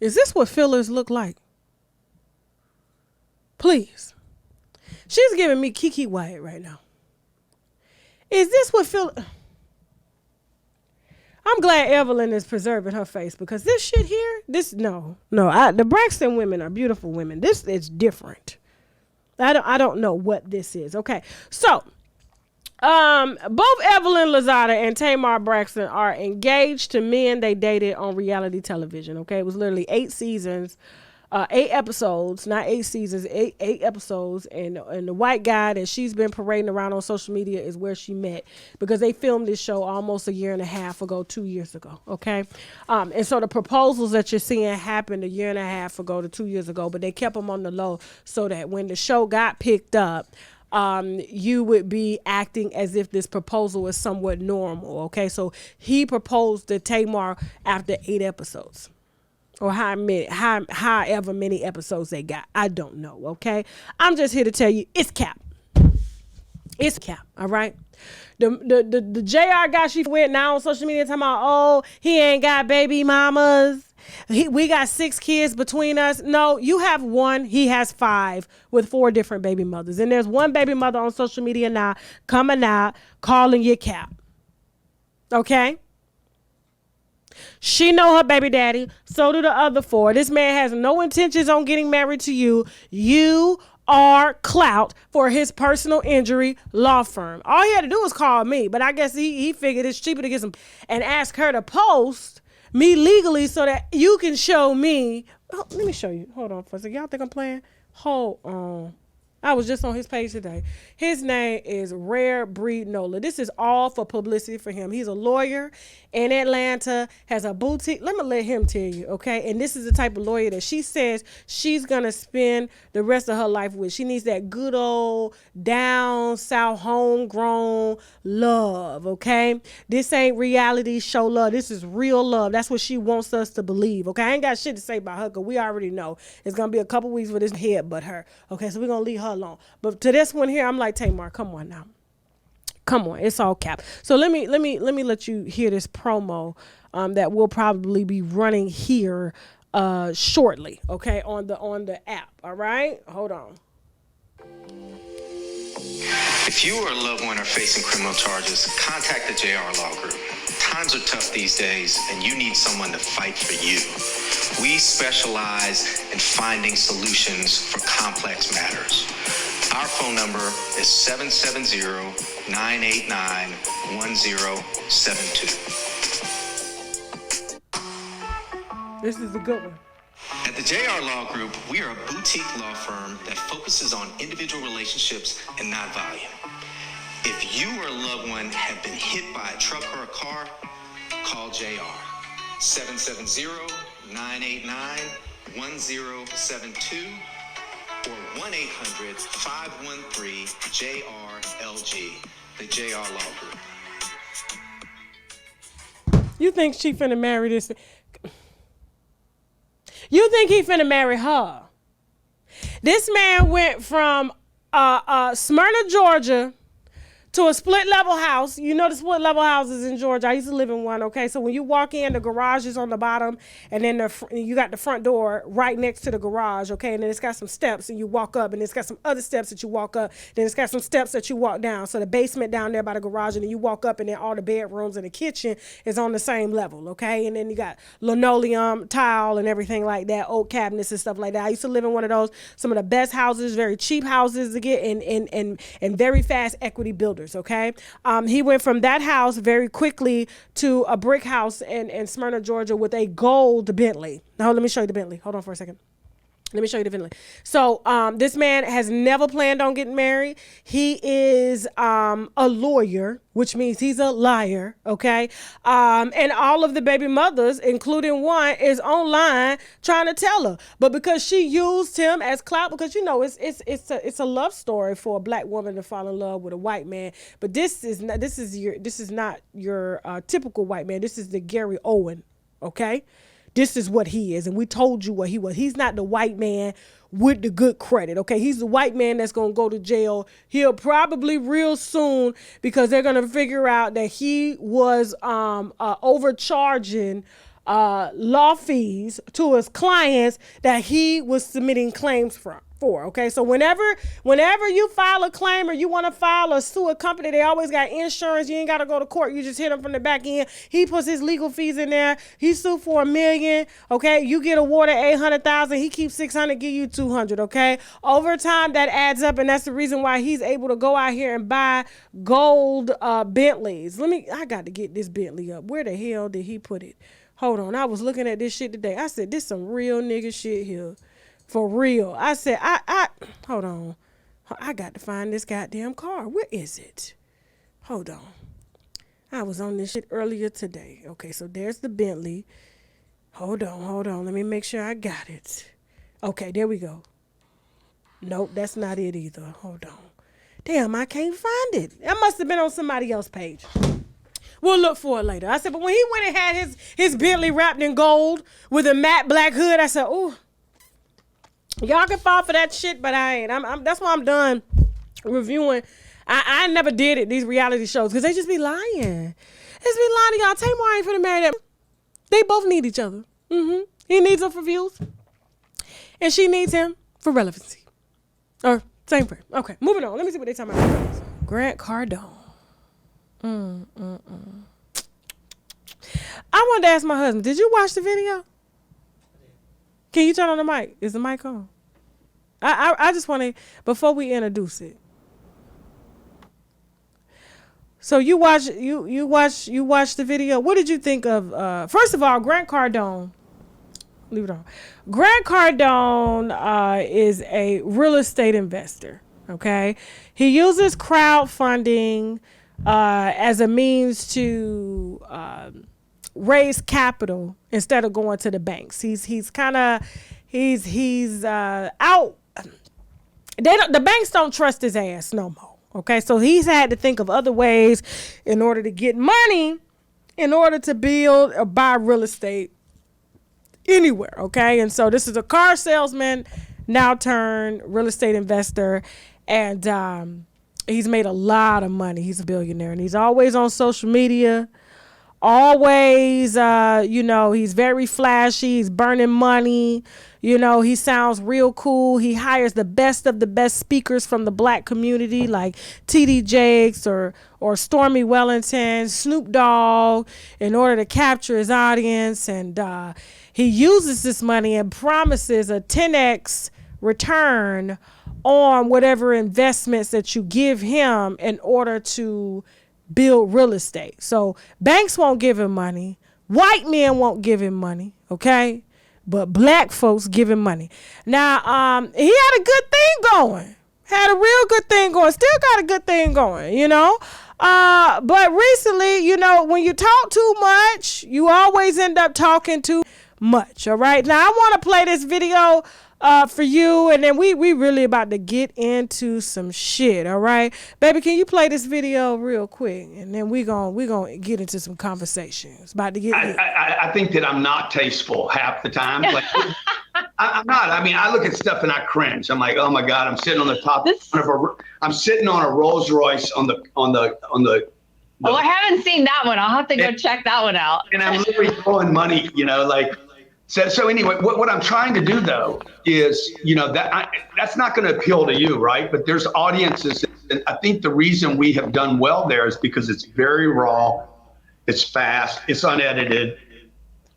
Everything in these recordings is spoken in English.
Is this what fillers look like? Please. She's giving me Kiki Wyatt right now. Is this what I'm glad Evelyn is preserving her face, because this shit here, the Braxton women are beautiful women. This is different. I don't know what this is. Okay. So, both Evelyn Lozada and Tamar Braxton are engaged to men they dated on reality television. Okay. It was literally 8 seasons, 8 episodes, not 8 seasons, 8 episodes. And the white guy that she's been parading around on social media is where she met, because they filmed this show almost a year and a half ago, 2 years ago. Okay. And so the proposals that you're seeing happened a year and a half ago to 2 years ago, but they kept them on the low so that when the show got picked up, you would be acting as if this proposal is somewhat normal. Okay. So he proposed to Tamar after 8 episodes. Or however many episodes they got. I don't know, okay? I'm just here to tell you, it's cap. It's cap, all right? The JR guy she went now on social media talking about, oh, he ain't got baby mamas. We got 6 kids between us. No, you have 1. He has 5 with 4 different baby mothers. And there's one baby mother on social media now coming out calling you cap, okay? She know her baby daddy. So do the other 4. This man has no intentions on getting married to you. You are clout for his personal injury law firm. All he had to do was call me, but I guess he figured it's cheaper to get some and ask her to post me legally so that you can show me. Oh, let me show you. Hold on for a second. Y'all think I'm playing? Hold on. I was just on his page today. His name is Rare Breed Nola. This is all for publicity for him. He's a lawyer in Atlanta, has a boutique. Let me let him tell you, okay? And this is the type of lawyer that she says she's going to spend the rest of her life with. She needs that good old down south homegrown love, okay? This ain't reality show love. This is real love. That's what she wants us to believe, okay? I ain't got shit to say about her because we already know it's going to be a couple weeks with this head but her, okay? So we're going to leave her alone. But to this one here, I'm like, Tamar, come on now. Come on, it's all cap. So let me let you hear this promo that will probably be running here shortly, okay, on the app. All right, hold on. If you or a loved one are facing criminal charges, contact the JR Law Group. Times are tough these days, and you need someone to fight for you. We specialize in finding solutions for complex matters. Our phone number is 770-989-1072. This is a good one. At the JR Law Group, we are a boutique law firm that focuses on individual relationships and not volume. If you or a loved one have been hit by a truck or a car, call JR. 770-989-1072 or 1-800-513-JR-LG, the JR Law Group. You think she finna marry this? You think he finna marry her? This man went from Smyrna, Georgia, to a split level house. You know the split level houses in Georgia. I used to live in one, okay? So when you walk in, the garage is on the bottom, and then you got the front door right next to the garage, okay? And then it's got some steps, and you walk up, and it's got some other steps that you walk up. Then it's got some steps that you walk down. So the basement down there by the garage, and then you walk up, and then all the bedrooms and the kitchen is on the same level, okay? And then you got linoleum, tile, and everything like that, oak cabinets and stuff like that. I used to live in one of those, some of the best houses, very cheap houses to get, and very fast equity builders. Okay. He went from that house very quickly to a brick house in Smyrna, Georgia with a gold Bentley. Now, let me show you the Bentley. Hold on for a second. Let me show you the Evelyn. So this man has never planned on getting married. He is a lawyer, which means he's a liar, okay? And all of the baby mothers, including one, is online trying to tell her. But because she used him as clout, because you know it's a love story for a black woman to fall in love with a white man. But this is not your typical white man. This is the Gary Owen, okay? This is what he is. And we told you what he was. He's not the white man with the good credit. Okay. He's the white man that's going to go to jail. He'll probably real soon because they're going to figure out that he was overcharging law fees to his clients that he was submitting claims for. Okay, so whenever you file a claim or you want to file or sue a company, they always got insurance. You ain't got to go to court. You just hit him from the back end. He puts his legal fees in there. He sued for $1 million. Okay, you get awarded $800,000. He keeps $600, give you $200. Okay, over time that adds up, and that's the reason why he's able to go out here and buy gold Bentleys. I got to get this Bentley up. Where the hell did he put it? Hold on, I was looking at this shit today. I said, this some real nigga shit here. For real. I said, hold on. I got to find this goddamn car. Where is it? Hold on. I was on this shit earlier today. Okay, so there's the Bentley. Hold on. Let me make sure I got it. Okay, there we go. Nope, that's not it either. Hold on. Damn, I can't find it. That must have been on somebody else's page. We'll look for it later. I said, but when he went and had his Bentley wrapped in gold with a matte black hood, I said, ooh. Y'all can fall for that shit, but I ain't. That's why I'm done reviewing. I never did it, these reality shows, because they just be lying. They just be lying to y'all. Tamar ain't finna marry them. They both need each other. He needs her for views, and she needs him for relevancy. Or same thing. Okay, moving on. Let me see what they talking about. Grant Cardone. I wanted to ask my husband, did you watch the video? Can you turn on the mic? Is the mic on? I just want to, before we introduce it. So you watch the video. What did you think of? First of all, Grant Cardone. Leave it on. Grant Cardone is a real estate investor. Okay, he uses crowdfunding as a means to raise capital instead of going to the banks. He's out. The banks don't trust his ass no more. Okay, so he's had to think of other ways in order to get money, in order to build or buy real estate anywhere. Okay, and so this is a car salesman now turned real estate investor, and he's made a lot of money. He's a billionaire, and he's always on social media. Always, he's very flashy. He's burning money. He sounds real cool. He hires the best of the best speakers from the black community, like TD Jakes or Stormy Wellington, Snoop Dogg, in order to capture his audience. And he uses this money and promises a 10x return on whatever investments that you give him in order to build real estate. So banks won't give him money. White men won't give him money. Okay. But black folks give him money. Now, he had a good thing going. Had a real good thing going. Still got a good thing going, But recently, when you talk too much, you always end up talking too much. All right. Now, I want to play this video for you, and then we really about to get into some shit. All right, baby, can you play this video real quick, and then we gonna get into some conversations. About to get I think that I'm not tasteful half the time. Like, I'm not. I mean, I look at stuff and I cringe. I'm like, oh my God, I'm sitting on the top I'm sitting on a Rolls Royce on the Oh, I haven't seen that one. I'll have to go check that one out. And I'm literally throwing money, So anyway, what I'm trying to do though is, that's not going to appeal to you, right? But there's audiences, and I think the reason we have done well there is because it's very raw, it's fast, it's unedited,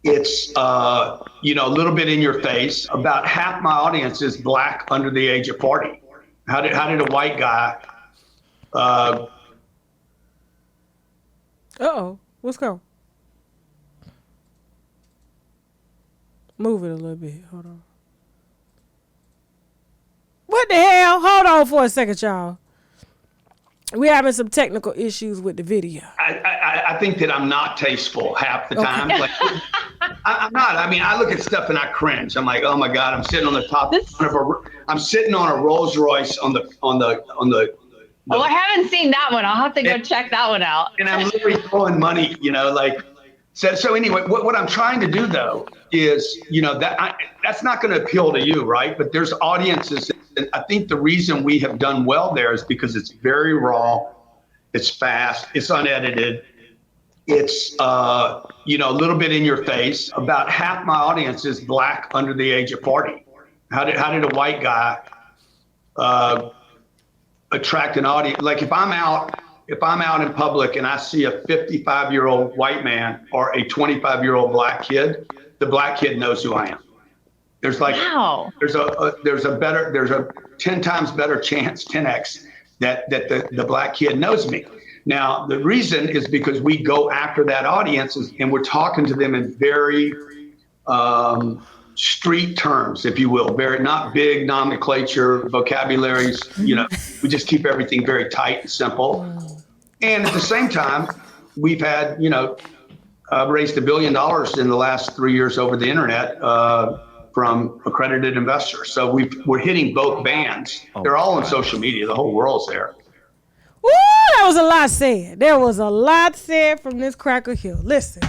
it's a little bit in your face. About half my audience is black under the age of 40. How did a white guy? What's going? Move it a little bit. Hold on. What the hell? Hold on for a second, y'all. We're having some technical issues with the video. I think that I'm not tasteful half the time. Like, I'm not. I mean, I look at stuff and I cringe. I'm like, oh my God, I'm sitting on the top I'm sitting on a Rolls Royce on the Oh, I haven't seen that one. I'll have to go check that one out. And I'm literally throwing money, So anyway, what I'm trying to do though is, that's not going to appeal to you, right? But there's audiences, and I think the reason we have done well there is because it's very raw, it's fast, it's unedited, It's, you know, a little bit in your face. About half my audience is black under the age of 40. How did a white guy attract an audience? Like if I'm out in public and I see a 55-year-old white man or a 25-year-old black kid, the black kid knows who I am. There's like, wow. there's a 10 times better chance, 10x, that the black kid knows me. Now, the reason is because we go after that audience and we're talking to them in very street terms, if you will, very not big nomenclature, vocabularies, you know, we just keep everything very tight and simple. And at the same time, we've had, you know, raised $1 billion in the last 3 years over the internet from accredited investors. So we're hitting both bands. They're all on social media. The whole world's there. Woo, that was a lot said. There was a lot said from this Cracker Hill. Listen.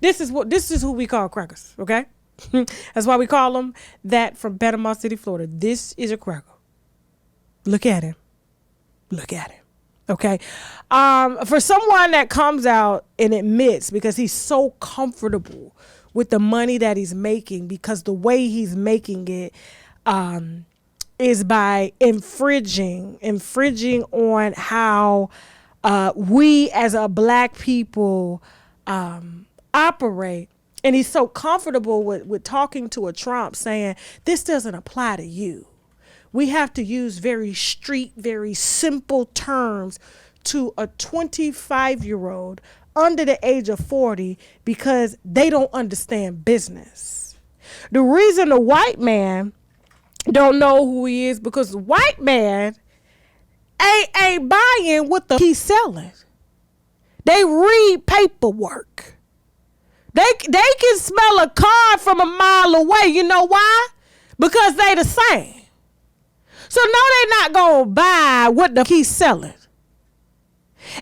This is who we call crackers, okay? That's why we call them that from Panama City, Florida. This is a cracker. Look at him. Look at him. Okay. For someone that comes out and admits, because he's so comfortable with the money that he's making, because the way he's making it is by infringing on how we as a black people operate. And he's so comfortable with talking to a Trump saying, this doesn't apply to you. We have to use very street, very simple terms to a 25-year-old under the age of 40 because they don't understand business. The reason the white man don't know who he is because the white man ain't buying what he's selling. They read paperwork. They can smell a card from a mile away. You know why? Because they the same. So no, they not gonna buy what he's selling.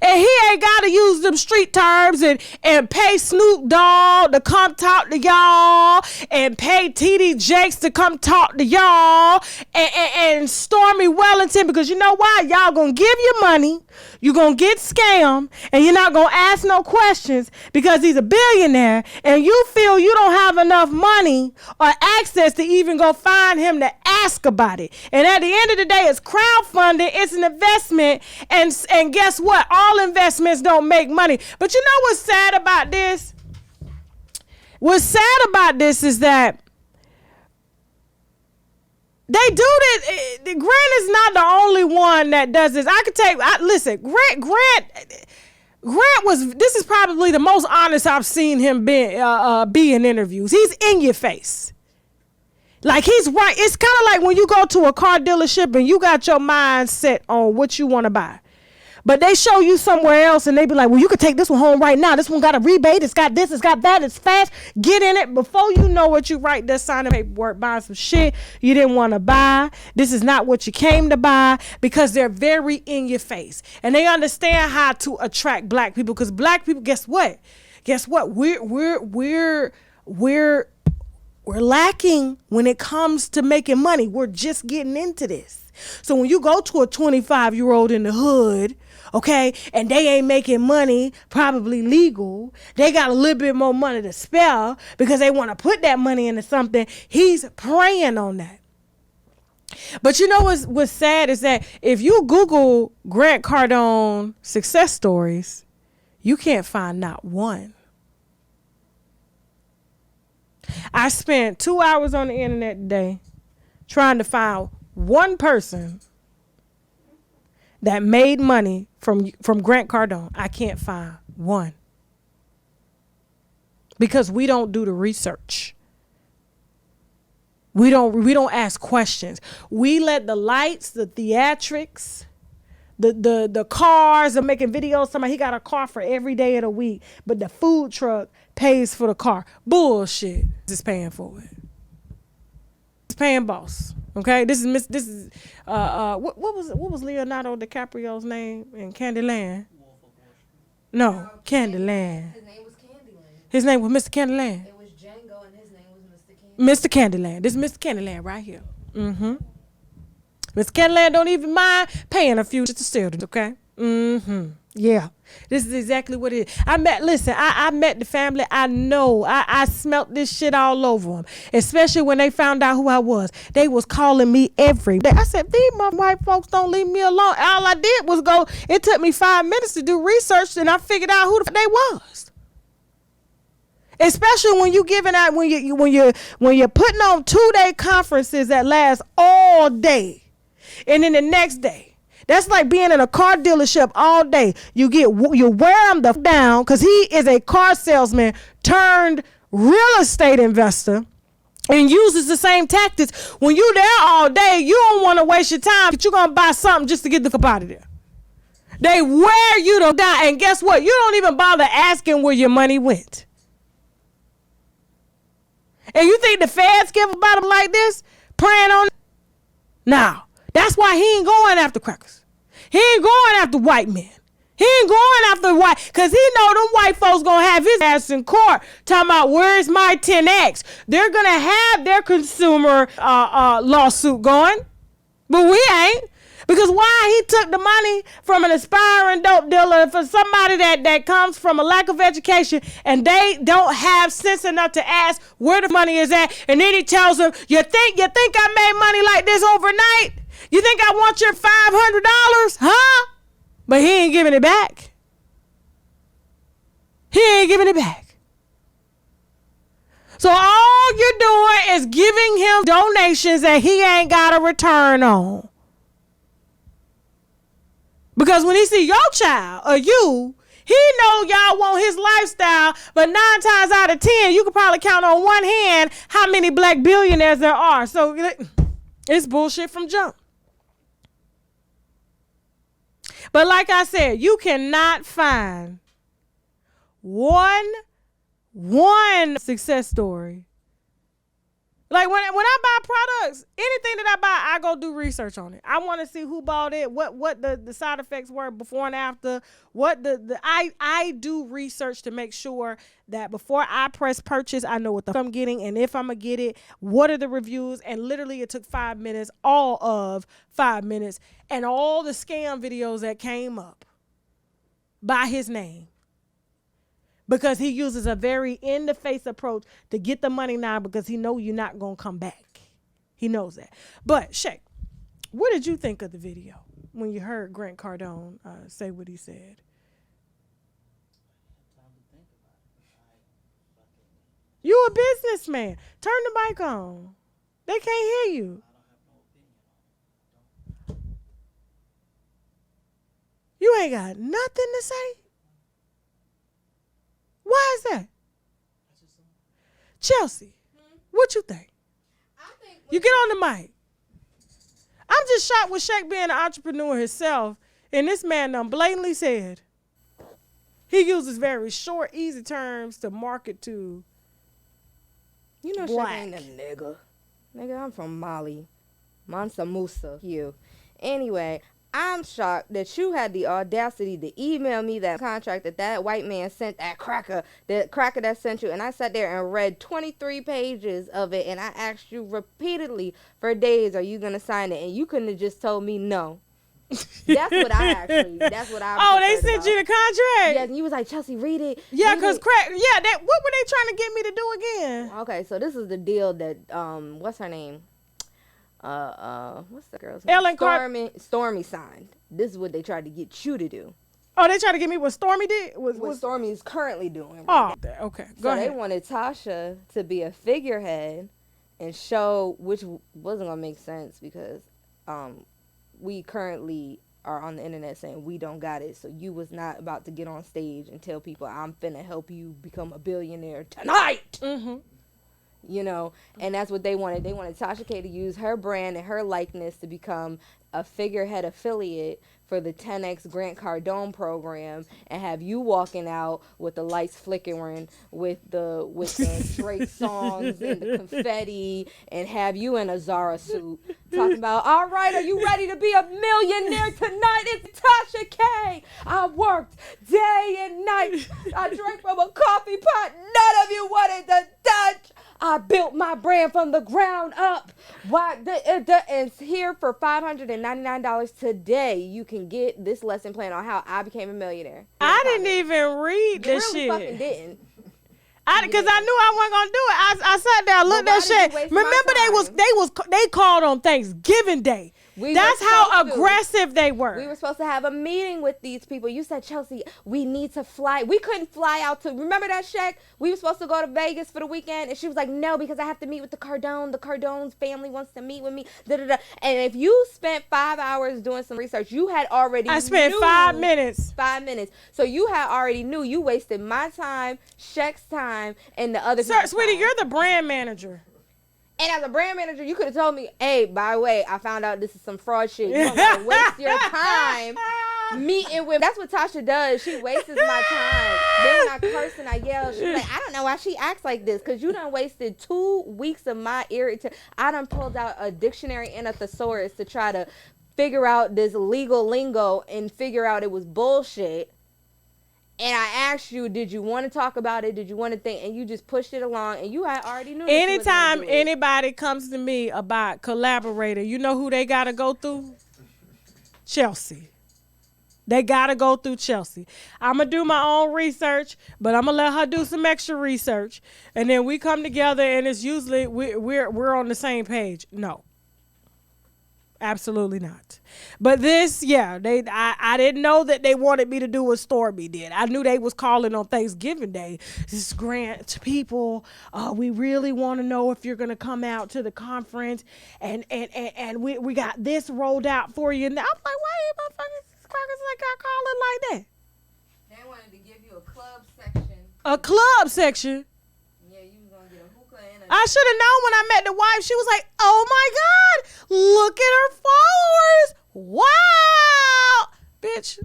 And he ain't got to use them street terms and pay Snoop Dogg to come talk to y'all and pay TD Jakes to come talk to y'all and Stormy Wellington, because you know why? Y'all going to give you money. You're going to get scammed and you're not going to ask no questions because he's a billionaire and you feel you don't have enough money or access to even go find him to ask about it. And at the end of the day, it's crowdfunding. It's an investment. And guess what? All investments don't make money. But you know what's sad about this? What's sad about this is that they do this. Grant is not the only one that does this. Listen, Grant was, this is probably the most honest I've seen him be in interviews. He's in your face. Like he's right. It's kind of like when you go to a car dealership and you got your mind set on what you want to buy. But they show you somewhere else and they be like, well, you could take this one home right now. This one got a rebate. It's got this. It's got that. It's fast. Get in it. Before you know what you write, they're signing paperwork, buying some shit you didn't want to buy. This is not what you came to buy, because they're very in your face. And they understand how to attract black people, because black people, guess what? We're lacking when it comes to making money. We're just getting into this. So when you go to a 25-year-old in the hood, okay, and they ain't making money, probably legal, they got a little bit more money to spare because they want to put that money into something, he's preying on that. But you know what's sad is that if you Google Grant Cardone success stories, you can't find not one. I spent 2 hours on the internet today trying to find one person that made money from Grant Cardone. I can't find one. Because we don't do the research. We don't ask questions. We let the lights, the theatrics, the cars are making videos. Somebody, he got a car for every day of the week, but the food truck pays for the car. Bullshit. Is paying for it. It's paying boss. Okay, this is what was Leonardo DiCaprio's name in Candyland? No, Candyland. His name was Candyland. His name was Mr. Candyland. It was Django and his name was Mr. Candyland. This is Mr. Candyland right here. Mr. Candyland don't even mind paying a few just to steal it. Okay. Yeah, this is exactly what it is. I met the family. I know. I smelt this shit all over them, especially when they found out who I was. They was calling me every day. I said, these white folks don't leave me alone. All I did was go. It took me 5 minutes to do research, and I figured out who the fuck they was. Especially when you giving out, when you're putting on 2-day conferences that last all day, and then the next day. That's like being in a car dealership all day. You wear him the down because he is a car salesman turned real estate investor and uses the same tactics. When you there all day, you don't want to waste your time, but you're going to buy something just to get the fuck out of there. They wear you to die, and guess what? You don't even bother asking where your money went. And you think the feds give about them like this? Praying on it? No. That's why he ain't going after crackers. He ain't going after white men. He ain't going after white, because he know them white folks going to have his ass in court talking about where's my 10X. They're going to have their consumer lawsuit going, but we ain't. Because why? He took the money from an aspiring dope dealer for somebody that comes from a lack of education, and they don't have sense enough to ask where the money is at. And then he tells them, you think I made money like this overnight? You think I want your $500? Huh? But he ain't giving it back. He ain't giving it back. So all you're doing is giving him donations that he ain't got a return on. Because when he see your child or you, he know y'all want his lifestyle, but 9 times out of 10, you could probably count on one hand how many black billionaires there are. So it's bullshit from jump. But like I said, you cannot find one success story. Like when I buy products, anything that I buy, I go do research on it. I want to see who bought it, what the side effects were before and after. I do research to make sure that before I press purchase, I know what the fuck I'm getting, and if I'm gonna get it, what are the reviews? And literally, it took 5 minutes, all of 5 minutes, and all the scam videos that came up by his name. Because he uses a very in-the-face approach to get the money now, because he know you're not going to come back. He knows that. But, Shay, what did you think of the video when you heard Grant Cardone say what he said? You a businessman. Turn the mic on. They can't hear you. You ain't got nothing to say? Why is that? Chelsea, what you think? You get on the mic. I'm just shocked with Shaq being an entrepreneur himself, and this man done blatantly said he uses very short, easy terms to market to Shaq ain't a nigga. Nigga, I'm from Mali. Mansa Musa. You. Anyway, I'm shocked that you had the audacity to email me that contract that white man sent, that cracker that sent you. And I sat there and read 23 pages of it. And I asked you repeatedly for days, are you going to sign it? And you couldn't have just told me no. That's what I Oh, they sent you the contract? Yeah, and you was like, Chelsea, read it. Yeah, because what were they trying to get me to do again? Okay, so this is the deal that, what's her name? What's the girl's name? Stormy signed. This is what they tried to get you to do. Oh, they tried to get me what Stormy did? What Stormy is currently doing. Right okay. Go ahead. So they wanted Tasha to be a figurehead and show, which wasn't going to make sense because we currently are on the internet saying we don't got it. So you was not about to get on stage and tell people I'm finna help you become a billionaire tonight. Mm-hmm. And that's what they wanted. They wanted Tasha K to use her brand and her likeness to become a figurehead affiliate for the 10X Grant Cardone program and have you walking out with the lights flickering with the Drake songs and the confetti and have you in a Zara suit talking about, all right, are you ready to be a millionaire tonight? It's Tasha K. I worked day and night. I drank from a coffee pot. None of you wanted to touch. I built my brand from the ground up Why? It's here for $599 today. You can get this lesson plan on how I became a millionaire. I didn't even read You this really shit. fucking didn't. Because I knew I wasn't gonna do it. I sat there, looked But at why did you shit. waste my Remember, they called on Thanksgiving Day. That's how aggressive they were. We were supposed to have a meeting with these people. You said, Chelsea, we need to fly. We couldn't fly out to, remember that, Shaq? We were supposed to go to Vegas for the weekend. And she was like, no, because I have to meet with the Cardone. The Cardone's family wants to meet with me. Da-da-da. And if you spent 5 hours doing some research, you had already I spent 5 minutes. 5 minutes. So you had already knew. You wasted my time, Shaq's time, and the other people's Sweetie, time. you're the brand manager. And as a brand manager, you could have told me, hey, by the way, I found out this is some fraud shit. You don't gotta waste your time meeting with. That's what Tasha does. She wastes my time. Then I curse and I yell. She's like, I don't know why she acts like this. Because you done wasted 2 weeks of my I done pulled out a dictionary and a thesaurus to try to figure out this legal lingo and figure out it was bullshit. And I asked you, did you want to talk about it? Did you want to think? And you just pushed it along, and you had already knew. Anytime anybody comes to me about collaborator, you know who they got to go through? Chelsea. They got to go through Chelsea. I'm going to do my own research, but I'm going to let her do some extra research. And then we come together, and it's usually we're on the same page. No. Absolutely not. But this, yeah, I didn't know that they wanted me to do what Stormy did. I knew they was calling on Thanksgiving Day. This grant people, we really want to know if you're gonna come out to the conference, and we got this rolled out for you. And I'm like, why you motherfuckers crackers like I call it like that? They wanted to give you a club section. A club section. I should have known when I met the wife. She was like, oh my God, look at her followers. Wow. Bitch.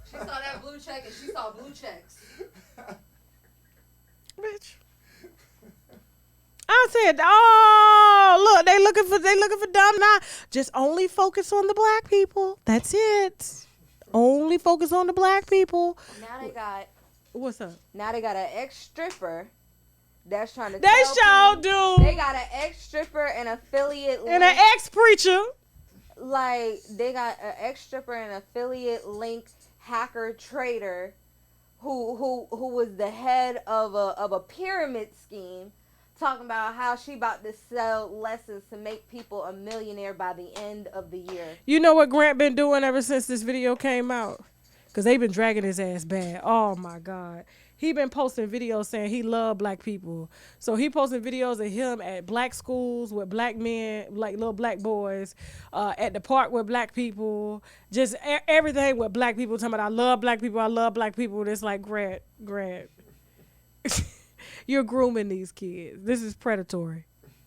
She saw that blue check and she saw blue checks. Bitch. I said, oh, look, they looking for dumb. Nah, just only focus on the black people. That's it. Only focus on the black people. Now they got. What's up? Now they got an ex-stripper that's trying to. They sure do. They got an ex-stripper and affiliate link. And an ex-preacher. Like, they got an ex-stripper and affiliate link hacker trader who was the head of a pyramid scheme, talking about how she about to sell lessons to make people a millionaire by the end of the year. You know what Grant been doing ever since this video came out? Because they been dragging his ass bad. Oh, my God. He been posting videos saying he love black people. So he posted videos of him at black schools with black men, like little black boys, at the park with black people, just everything with black people. Talking about, I love black people, I love black people. It's like, Grant. You're grooming these kids. This is predatory.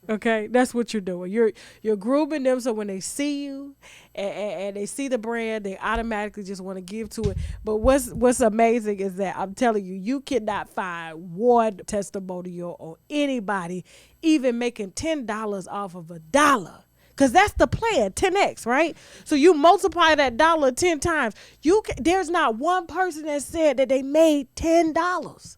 Okay, that's what you're doing. You're grooming them so when they see you and they see the brand, they automatically just want to give to it. But what's amazing is that I'm telling you, you cannot find one testimonial on anybody even making $10 off of $1. Because that's the plan, 10x, right? So you multiply that dollar 10 times. There's not one person that said that they made $10.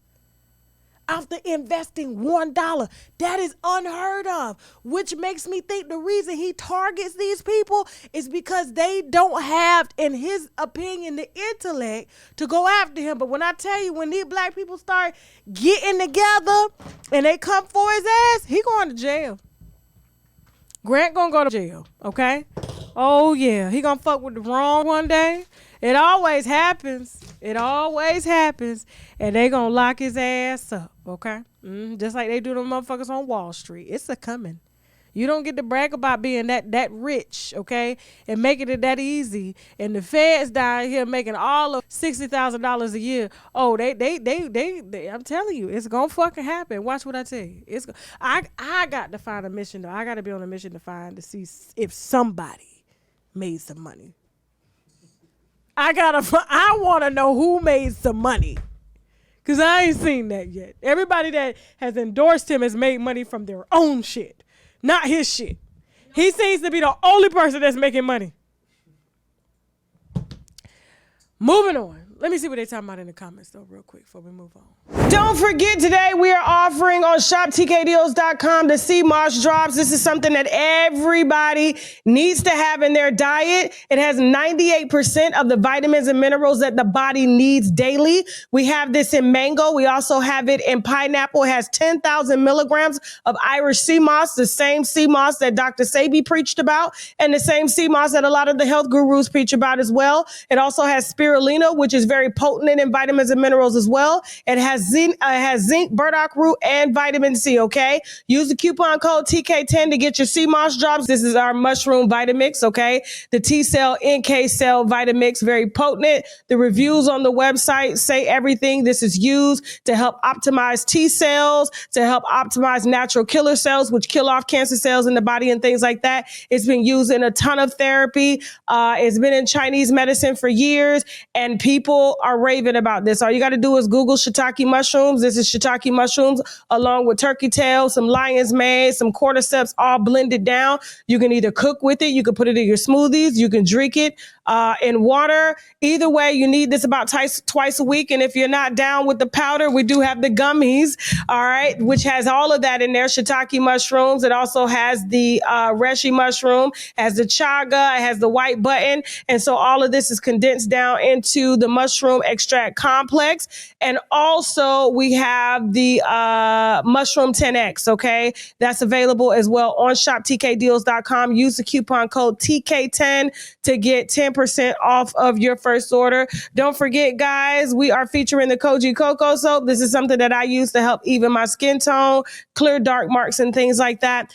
After investing $1. That is unheard of, which makes me think the reason he targets these people is because they don't have, in his opinion, the intellect to go after him. But when I tell you, when these black people start getting together and they come for his ass, he going to jail. Grant gonna go to jail, okay? Oh, yeah. He gonna fuck with the wrong one day. It always happens. And they gonna lock his ass up, okay? Just like they do them motherfuckers on Wall Street. It's a coming. You don't get to brag about being that rich, okay? And making it that easy. And the feds down here making all of $60,000 a year. Oh, they I'm telling you, it's gonna fucking happen. Watch what I tell you. I got to find a mission, though. I got to be on a mission to see if somebody made some money. I want to know who made some money. Because I ain't seen that yet. Everybody that has endorsed him has made money from their own shit, not his shit. He seems to be the only person that's making money. Moving on. Let me see what they're talking about in the comments, though, real quick before we move on. Don't forget, today we are offering on shoptkdeals.com the sea moss drops. This is something that everybody needs to have in their diet. It has 98% of the vitamins and minerals that the body needs daily. We have this in mango. We also have it in pineapple. It has 10,000 milligrams of Irish sea moss, the same sea moss that Dr. Sebi preached about, and the same sea moss that a lot of the health gurus preach about as well. It also has spirulina, which is very potent in vitamins and minerals as well. It has zinc, burdock root, and vitamin C, okay? Use the coupon code TK10 to get your sea moss drops. This is our mushroom Vitamix, okay? The T-cell, NK cell Vitamix, very potent. The reviews on the website say everything. This is used to help optimize T cells, to help optimize natural killer cells, which kill off cancer cells in the body and things like that. It's been used in a ton of therapy. It's been in Chinese medicine for years, and people are raving about this. All you got to do is Google shiitake mushrooms. This is shiitake mushrooms along with turkey tail, some lion's mane, some cordyceps, all blended down. You can either cook with it, you can put it in your smoothies, you can drink it in water. Either way, you need this about twice a week. And if you're not down with the powder, we do have the gummies, all right, which has all of that in there. Shiitake mushrooms. It also has the reishi mushroom, has the chaga, it has the white button. And so all of this is condensed down into the mushroom extract complex. And also we have the mushroom 10X, okay? That's available as well on shoptkdeals.com. Use the coupon code TK10 to get 10% off of your first order. Don't forget, guys, we are featuring the Koji Cocoa Soap. This is something that I use to help even my skin tone, clear dark marks and things like that.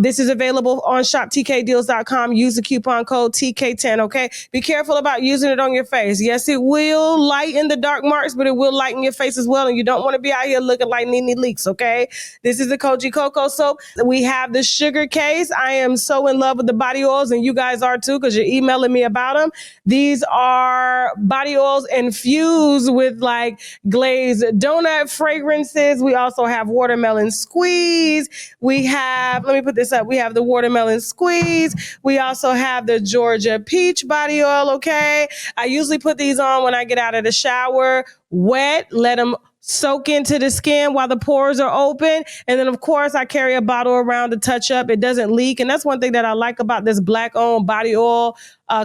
This is available on shoptkdeals.com. Use the coupon code TK10, okay? Be careful about using it on your face. Yes, it will lighten the dark marks, but it will lighten your face as well, and you don't want to be out here looking like Nene Leaks, okay? This is the Koji Cocoa Soap. We have the sugar case. I am so in love with the body oils, and you guys are too, because you're emailing me about them. These are body oils infused with like glazed donut fragrances. We also have watermelon squeeze. We have, let me put this up. We have the watermelon squeeze. We also have the Georgia peach body oil, okay? I usually put these on when I get out of the shower, wet, let them soak into the skin while the pores are open. And then, of course, I carry a bottle around to touch up. It doesn't leak. And that's one thing that I like about this Black-owned body oil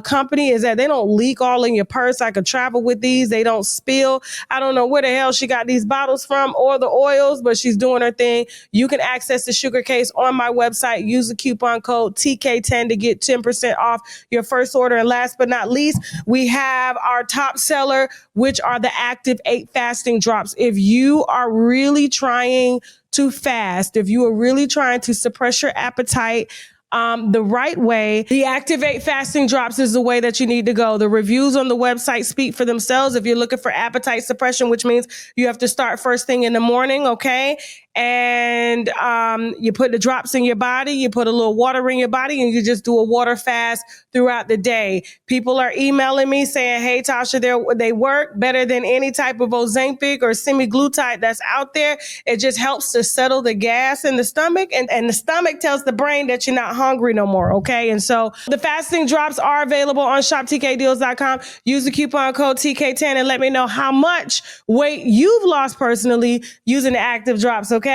company is that they don't leak all in your purse. I could travel with these. They don't spill. I don't know where the hell she got these bottles from or the oils, but she's doing her thing. You can access the sugar case on my website. Use the coupon code TK10 to get 10% off your first order. And last but not least, we have our top seller, which are the Active 8 fasting drops. If you are really trying to fast, if you are really trying to suppress your appetite, the right way, the Active 8 fasting drops is the way that you need to go. The reviews on the website speak for themselves. If you're looking for appetite suppression, which means you have to start first thing in the morning, okay? And you put the drops in your body, you put a little water in your body, and you just do a water fast throughout the day. People are emailing me saying, hey, Tasha, they work better than any type of Ozempic or semaglutide that's out there. It just helps to settle the gas in the stomach, and the stomach tells the brain that you're not hungry no more, okay? And so the fasting drops are available on shoptkdeals.com. Use the coupon code TK10 and let me know how much weight you've lost personally using the Active drops, okay?